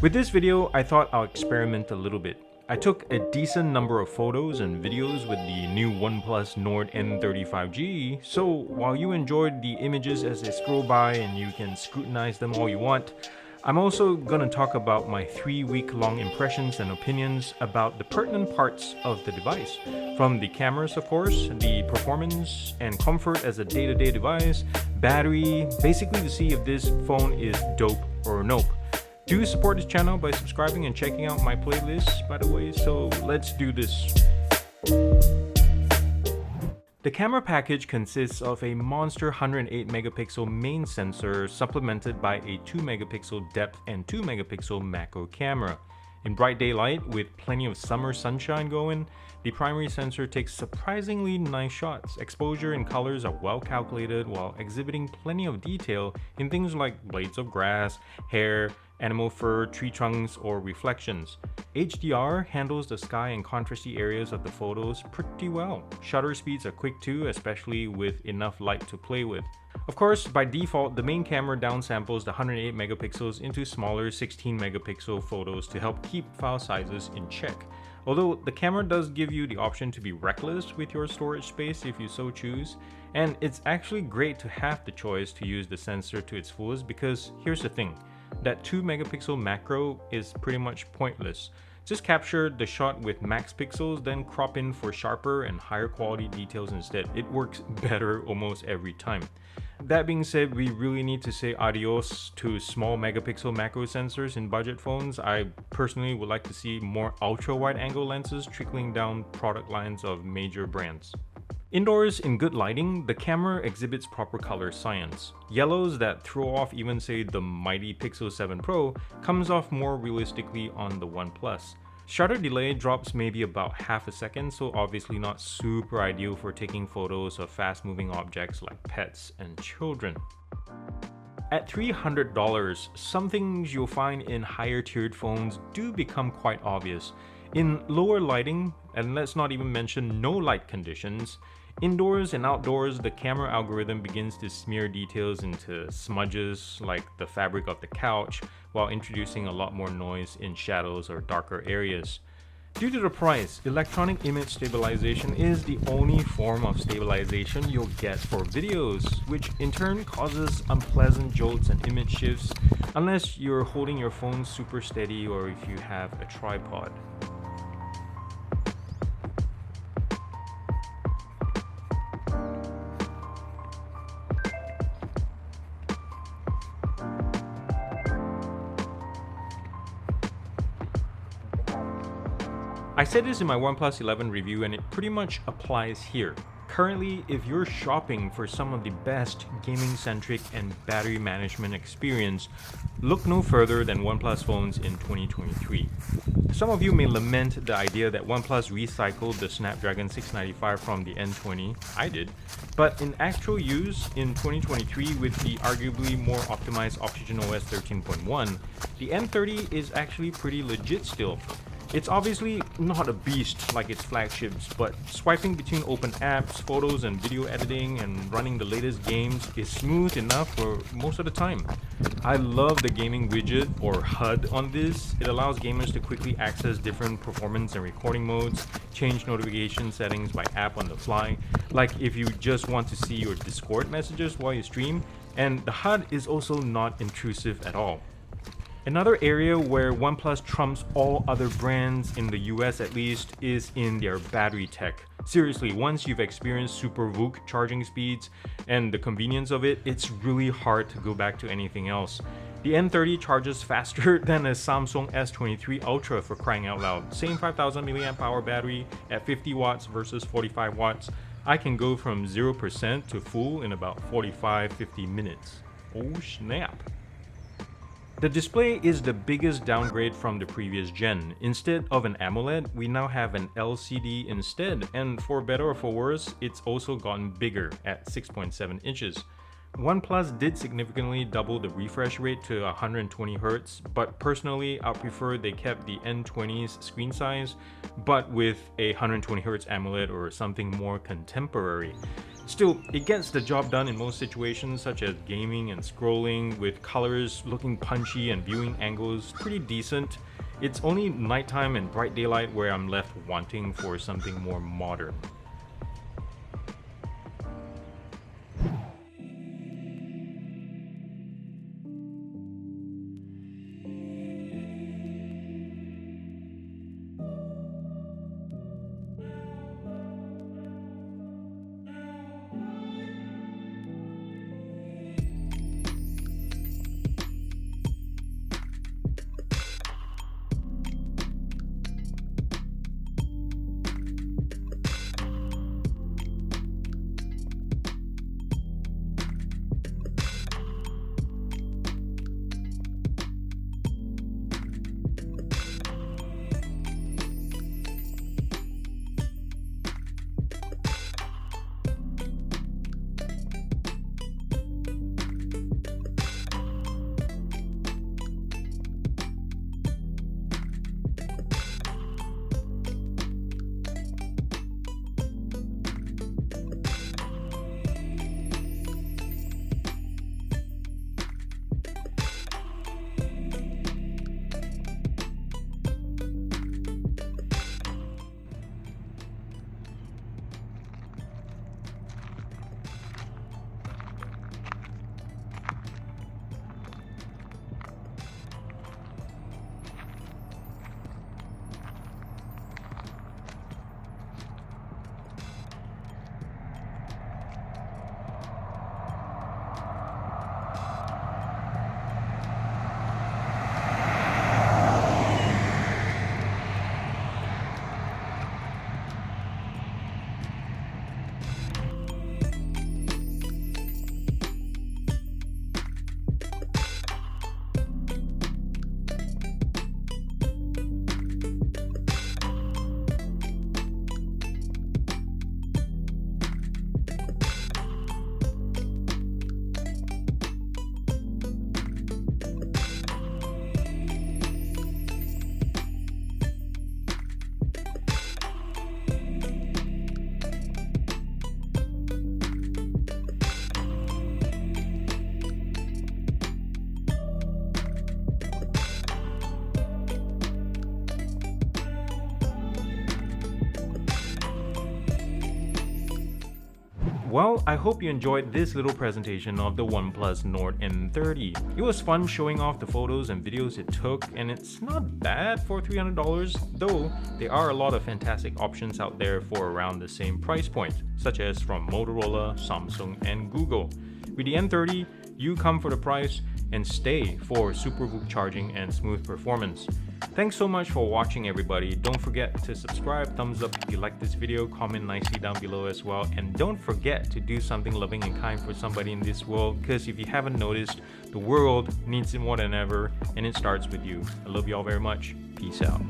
With this video, I thought I'll experiment a little bit. I took a decent number of photos and videos with the new OnePlus Nord N30 5G, so while you enjoyed the images as they scroll by and you can scrutinize them all you want, I'm also gonna talk about my 3-week-long impressions and opinions about the pertinent parts of the device. From the cameras, of course, the performance and comfort as a day-to-day device, battery, basically to see if this phone is dope or nope. Do support this channel by subscribing and checking out my playlist, by the way, so let's do this. The camera package consists of a monster 108 megapixel main sensor supplemented by a 2 megapixel depth and 2 megapixel macro camera. In bright daylight, with plenty of summer sunshine going, the primary sensor takes surprisingly nice shots. Exposure and colors are well calculated while exhibiting plenty of detail in things like blades of grass, hair, animal fur, tree trunks, or reflections. HDR handles the sky and contrasty areas of the photos pretty well. Shutter speeds are quick too, especially with enough light to play with. Of course, by default, the main camera downsamples the 108 megapixels into smaller 16 megapixel photos to help keep file sizes in check. Although the camera does give you the option to be reckless with your storage space if you so choose, and it's actually great to have the choice to use the sensor to its fullest because here's the thing, that 2 megapixel macro is pretty much pointless. Just capture the shot with max pixels, then crop in for sharper and higher quality details instead. It works better almost every time. That being said, we really need to say adios to small megapixel macro sensors in budget phones. I personally would like to see more ultra wide angle lenses trickling down product lines of major brands. Indoors, in good lighting, the camera exhibits proper color science. Yellows that throw off even say the mighty Pixel 7 Pro comes off more realistically on the OnePlus. Shutter delay drops maybe about half a second, so obviously not super ideal for taking photos of fast-moving objects like pets and children. At $300, some things you'll find in higher tiered phones do become quite obvious. In lower lighting, and let's not even mention no light conditions, indoors and outdoors, the camera algorithm begins to smear details into smudges like the fabric of the couch, while introducing a lot more noise in shadows or darker areas. Due to the price, electronic image stabilization is the only form of stabilization you'll get for videos, which in turn causes unpleasant jolts and image shifts unless you're holding your phone super steady or if you have a tripod. I said this in my OnePlus 11 review and it pretty much applies here. Currently, if you're shopping for some of the best gaming-centric and battery management experience, look no further than OnePlus phones in 2023. Some of you may lament the idea that OnePlus recycled the Snapdragon 695 from the N20, I did, but in actual use in 2023 with the arguably more optimized OxygenOS 13.1, the N30 is actually pretty legit still. It's obviously not a beast like its flagships, but swiping between open apps, photos and video editing and running the latest games is smooth enough for most of the time. I love the gaming widget or HUD on this. It allows gamers to quickly access different performance and recording modes, change notification settings by app on the fly, like if you just want to see your Discord messages while you stream, and the HUD is also not intrusive at all. Another area where OnePlus trumps all other brands, in the US at least, is in their battery tech. Seriously, once you've experienced super VOOC charging speeds and the convenience of it, it's really hard to go back to anything else. The N30 charges faster than a Samsung S23 Ultra for crying out loud. Same 5000 mAh battery at 50 watts versus 45 watts. I can go from 0% to full in about 45-50 minutes. Oh snap. The display is the biggest downgrade from the previous gen. Instead of an AMOLED, we now have an LCD instead, and for better or for worse, it's also gotten bigger at 6.7 inches. OnePlus did significantly double the refresh rate to 120Hz, but personally I prefer they kept the N20's screen size, but with a 120Hz AMOLED or something more contemporary. Still, it gets the job done in most situations such as gaming and scrolling, with colors looking punchy and viewing angles pretty decent. It's only nighttime and bright daylight where I'm left wanting for something more modern. Well, I hope you enjoyed this little presentation of the OnePlus Nord N30. It was fun showing off the photos and videos it took, and it's not bad for $300, though there are a lot of fantastic options out there for around the same price point, such as from Motorola, Samsung, and Google. With the N30, you come for the price and stay for super VOOC charging and smooth performance. Thanks so much for watching, everybody. Don't forget to subscribe, thumbs up if you like this video, comment nicely down below as well, and don't forget to do something loving and kind for somebody in this world, because if you haven't noticed, the world needs it more than ever, and it starts with you. I love you all very much. Peace out.